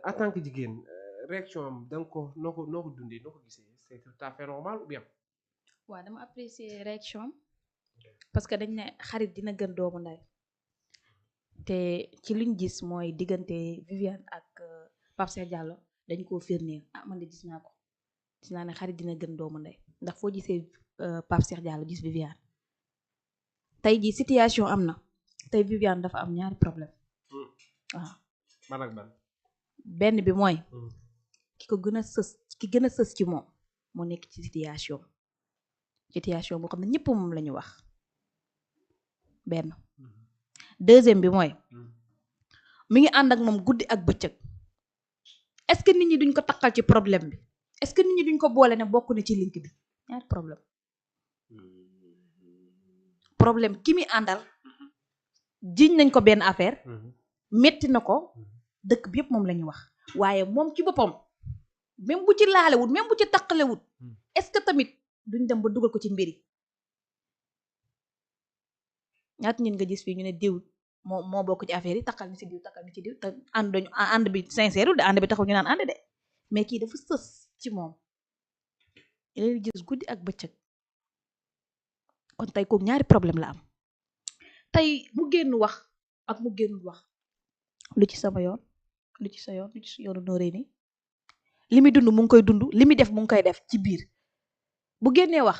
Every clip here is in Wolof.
en tant que jigéen réaction am da nga ko noo ko dundee noo ko gisee c'est tout à fait normal ou bien. waaw dama apprécier réaction am parce que dañ ne xarit dina gën doomu ndey te ci liñ gis mooy diggante Viviane ak Pape Cheikh Diallo dañ koo firndeel man de gis naa ko gis naa ne xarit dina gën doomu ndey ndax foo gisee Pape Cheikh Diallo gis Viviane tey jii situation am na tey Viviane dafa am ñaari problème waaw. ban ak ban. benn bi mooy ki gën a sës ci moom moo nekk ci situation boo xam ne ñëpp moom la ñu wax benn. deuxième bi mooy mi ngi ànd ak moom guddi ak bëccëg est-ce que nit ñi duñ ko takkal ci problème bi est-ce que nit ñi duñ ko boole ne bokk na ci link bi ñaari problème ki mi àndal jiñ nañ ko benn affaire metti na ko dëkk bi yëpp moom la ñu wax waaye moom ci boppam même bu ci laalewut même bu ci takkalewut est-ce que tamit duñ dem ba dugal ko ci mbiri ñaata nit nga gis fii ñu ne diw moo bokk ci affaire yi takkal ni ci diw te ànd bi sincère de ànd bi taxul ñu naan ànd de mais kii dafa sës ci moom leen gis guddi ak bëccëg kon tey kooku ñaari problème la am tey mu génn wax ak mu génnul wax lu ci sama yoon lu ci sa yoon lu ci yoonu nooree nii li muy dund mu ngi koy dund li muy def mu ngi koy def ci biir bu génnee wax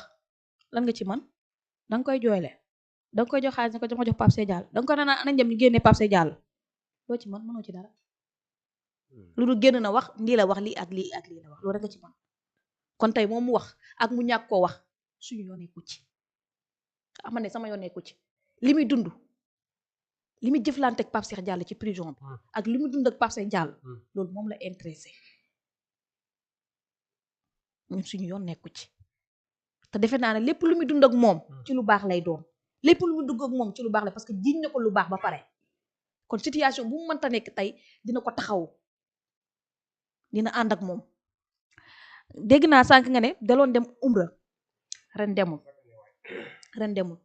lan nga ci man danga koy jooyle danga koy jox xaalis ne ko dama jox Pape Cheikh Diallo danga ko naan nañ dem ñu génnee Pape Cheikh Diallo loo ci man mënoo ci dara lu dul génn na wax lii la wax lii ak lii ak lii la wax loolu rek nga ci man kon tey moom mu wax ak mu ñàkk koo wax suñu yoon nekku ci ama ne sama yoon nekku ci li muy dund li muy jëflante ak Pape Cheikh Diallo ci prison bi ak li muy dund ak Pape Cheikh Diallo loolu moom la intéressé ñun suñu yoon nekku ci te defe naa ne lépp lu muy dund ak moom ci lu baax lay doon lépp lu muy dugg ak moom ci lu baax la parce que jiñ na ko lu baax ba pare kon situation bu mu mënta nekk tey dina ko taxaw dina ànd ak moom dégg naa sànq nga ne daloon dem umra ren demul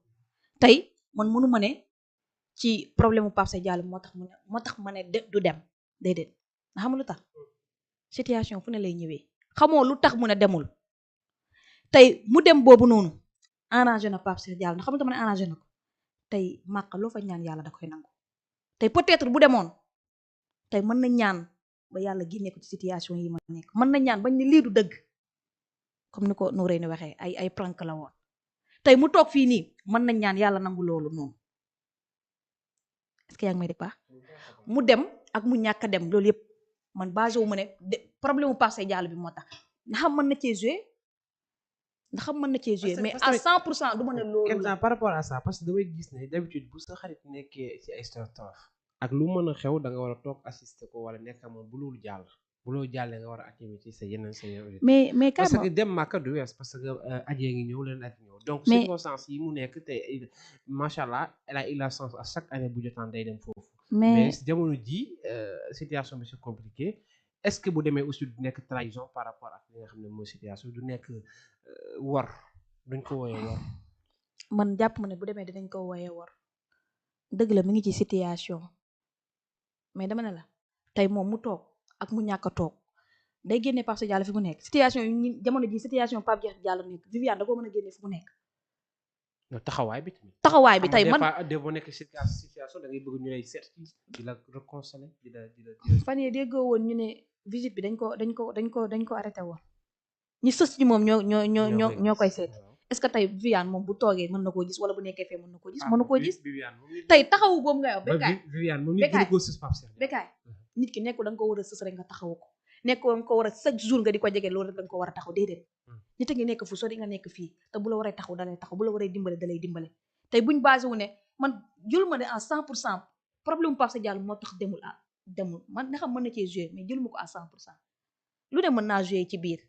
tey man mënu ma ne ci problème mu Pape Cheikh Diallo moo tax ma ne du dem déedéet nga xam lu tax situation fu ne lay ñëwee xamoo lu tax mu ne demul tey mu dem boobu noonu arrangé na Pape Cheikh Diallo ndax xam nga ne arrangé na ko tey màq loo fa ñaan yàlla da koy nangu tey peut-être bu demoon tey mën na ñaan ba yàlla génne ko ci situation yi ma nekk mën na ñaan bañ ne lii du dëgg comme ni ko Nouré ni waxee ay prank la woon tey mu toog fii nii mën na ñaan yàlla nangu loolu noonu est-ce que yaa ngi may dégg baax mu dem ak mu ñàkk a dem loolu yëpp man basé wu ma ne problème mu Pape Cheikh Diallo bi moo tax nga xam mën na cee jouer mais à 100% du ma ne loolu la par rapport à ça parce que damay gis ne d'habitude bu sa xarit nekkee ci ay tolof ak lu mën a xew da nga war a toog assister ko wala nekk moom bu loolu jàllee nga war a activité sa yeneen mais parce que dem Màkka du wees parce que ajee ngi ñëw leen ak ñëw donc circonstance yi mu nekk te macha allah il a sens à chaque année bu jotaan day dem foofu mais jamono ji situation bi c'est compliqué est-ce que bu demee aussi du nekk trahison par rapport ak li nga xam ne mooy situation du nekk war duñ ko wooyee war man jàpp ma ne bu demee dinañ ko wooyee war dëgg la mi ngi ci situation mais dama ne la tey moom mu toog ak mu ñàkk a toog day génne Pape Cheikh Diallo fi mu nekk situation yi jamono ji situation Pape Cheikh Diallo nekk Viviane da koo mën a génne fi mu nekk taxawaay bi tey man de boo nekk situation da ngay bëgg ñu lay seet di la réconcilier di la fan yii déggoo woon ñu ne visite bi dañ ko arrêté woon ñi sës ci moom ñoo koy seet est-ce que tey Viviane moom bu toogee mën na koo gis wala bu nekkee fee mën na koo gis tey taxawu boobu nga yow Bécaye nit ki nekkul da nga ko war a sës rek nga taxawu ko nekkul da nga ko war a chaque jour nga di ko jege loolu rek da nga ko war a taxaw déedéet nit a ngi nekk fu sori nga nekk fii te bu la waree taxaw dalay taxaw bu la waree dimbale dalay dimbale tey buñ basé wu ne man jël ma ne à 100% problème mu Pape Cheikh Diallo moo tax demul man nga xam mën na cee jouer mais jël ma ko à 100% lu ne mën naa jouer ci biir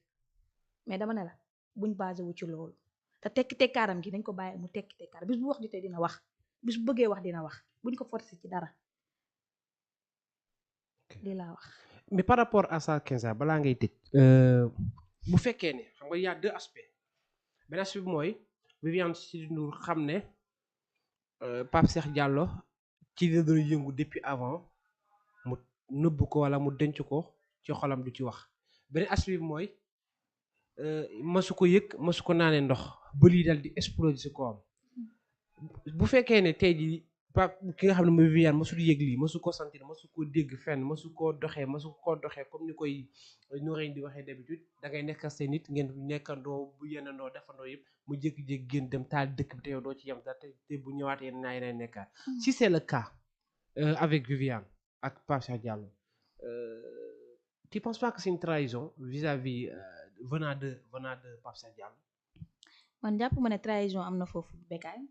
mais dama ne la buñ basé wu ci loolu te tekkaaram gi dañ ko bàyyi mu tekkaaram bis bu wax jotee dina wax bis bu bëggee wax dina wax buñ ko forcer ci dara lii laa wax. mais par rapport à ça Kenza balaa ngay tëj bu fekkee ne xam nga y a deux aspects benn aspect bi mooy Viviane Chidid Ndour xam ne Pape Cheikh Diallo ci la doon yëngu depuis avant mu nëbb ko wala mu denc ko ci xolam du ci wax beneen aspect bi mooy masu ko yëg masu ko naanee ndox ba lii dal di exploser ci kawam bu fekkee ne tey jii ki nga xam ne mooy Viviane masul yëg lii masu ko sentir masu ko dégg fenn masu koo doxee comme ni koy Noreyni di waxee d'habitude da ngay nekk seen nit ngeen nekkandoo bu yenandoo defandoo yëpp mu jékki-jékki génn dem taal dëkk bi te yow doo ci yem dara te bu ñëwaatee naa yeneen nekkaat si c'est le cas avec Viviane ak Pape Cheikh Diallo tu penses pas que c'est une trahison vis-à-vis venant de Pape Cheikh Diallo man jàpp ma ne trahison am na foofu Bécaye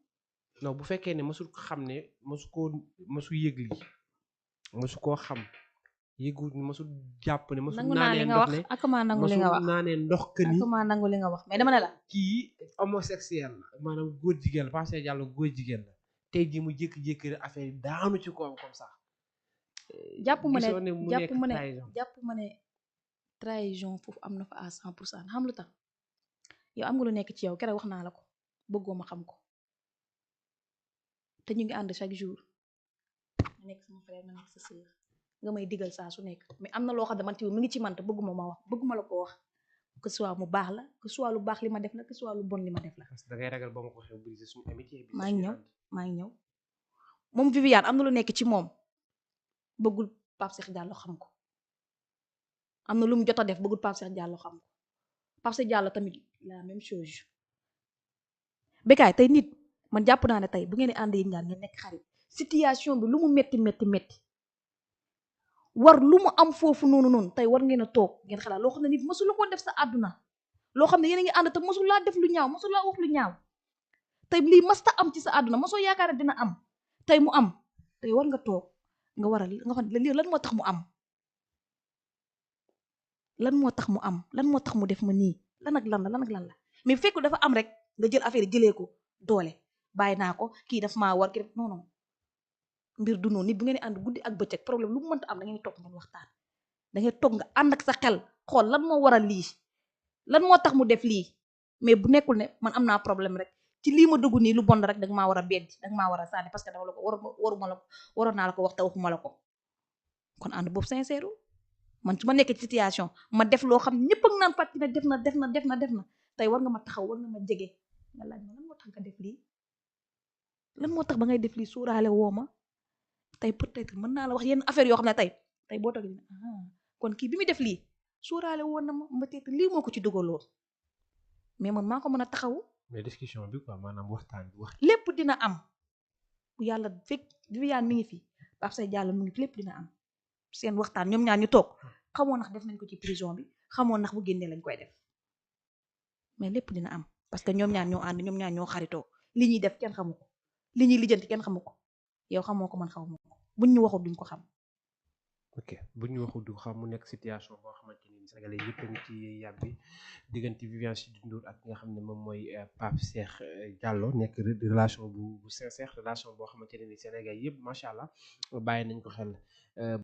non bu fekkee ne masul xam ne masu yëg lii masu koo xam yëgu masul jàpp ne masul naanee ndox ne akama nangu li nga wax masul naanee ndox que ni akama nangu li nga wax mais dama ne la kii homosexuel la maanaam góor jigéen la Pape Cheikh Diallo góor jigéen la tey jii mu jékki-jékki rek affaire yi daanu ci koom comme ça jàpp ma ne trahison foofu am na fa à 100% xam lu tax yow am nga lu nekk ci yow keroog wax naa la ko bëggoo ma xam ko te ñu ngi ànd chaque jour ma nekk sama frère ma nekk sa sœur nga may digal saa su nekk mais am na loo xam ne man ci mi ngi ci man te bëgguma la ko wax que soit mu baax la que soit lu baax li ma def la que soit lu bon li ma def la. parce que da ngay ragal ba ma ko xew briser suñu amitié bi. maa ngi ñëw moom Viviane am na lu nekk ci moom bëggul Pape Cheikh Diallo xam ko am na lu mu jot a def bëggul Pape Cheikh Diallo xam ko Pape Cheikh Diallo tamit la même chose Bécaye tey nit. man jàpp naa ne tey bu ngeen di ànd yi ñaar ngeen nekk xarit situation bi lu mu metti war lu mu am foofu noonu tey war ngeen a toog ngeen xalaat loo xam ne nit mosul la ko def sa àdduna loo xam ne yéen a ngi ànd te mosul laa def lu ñaaw mosul laa wax lu ñaaw tey lii masta am ci sa àdduna mosoo yaakaar ne dina am tey mu am tey war nga toog nga war a nga xam ne lii lan moo tax mu am lan moo tax mu def ma nii lan ak lan la mais fekk dafa am rek nga jël affaire jëlee ko doole bàyyi naa ko kii daf maa war kii def non mbir du noonu nit bu ngeen di ànd guddi ak bëccëg problème lu mu mënta am da ngeen toog ngeen waxtaan da ngeen toog nga ànd ak sa xel xool lan moo waral lii lan moo tax mu def lii mais bu nekkul ne man am naa problème rek ci lii ma dugg nii lu bon rek da nga maa war a beddi da nga maa war a sànni parce que dama la ko waroon naa la ko wax te waxuma la ko kon ànd boobu sincère man su ma nekkee ci situation ma def loo xam ñëpp ak naan fàttali ne def na tey war nga ma taxaw war nga ma jege nga laaj ma lan moo tax nga def lii lan moo tax ba ngay def lii suuraale woo ma tey peut-être mën naa la wax yenn affaire yoo xam ne tey boo toogee kon kii bi muy def lii suuraale woon na ma peut-être lii moo ko ci dugaloon mais man maa ko mën a taxawu. mais discussion bi quoi maanaam waxtaan bi wax. lépp dina am bu yàlla fekk Viviane mi ngi fi Pape Cheikh Diallo mi ngi fi lépp dina am seen waxtaan ñoom ñaar ñu toog xamoo ndax def nañ ko ci prison bi xamoo ndax bu génnee lañ koy def mais lépp dina am parce que ñoom ñaar ñoo ànd ñoom ñaar ñoo xaritoo li ñuy def kenn xamu ko li ñuy lijjanti kenn xamu ko yow xamoo ko man xawma ko buñ ñu waxul duñ ko xam. ok buñ ñu waxul du xam mu nekk situation boo xamante ni Sénégalais yëpp a ngi ci yàbbi diggante Viviane Chidid Ndour ak nga xam ne moom mooy Pape Cheikh Diallo nekk relation bu sincère relation boo xamante ne ni Sénégal yëpp macha allah bàyyi nañ ko xel.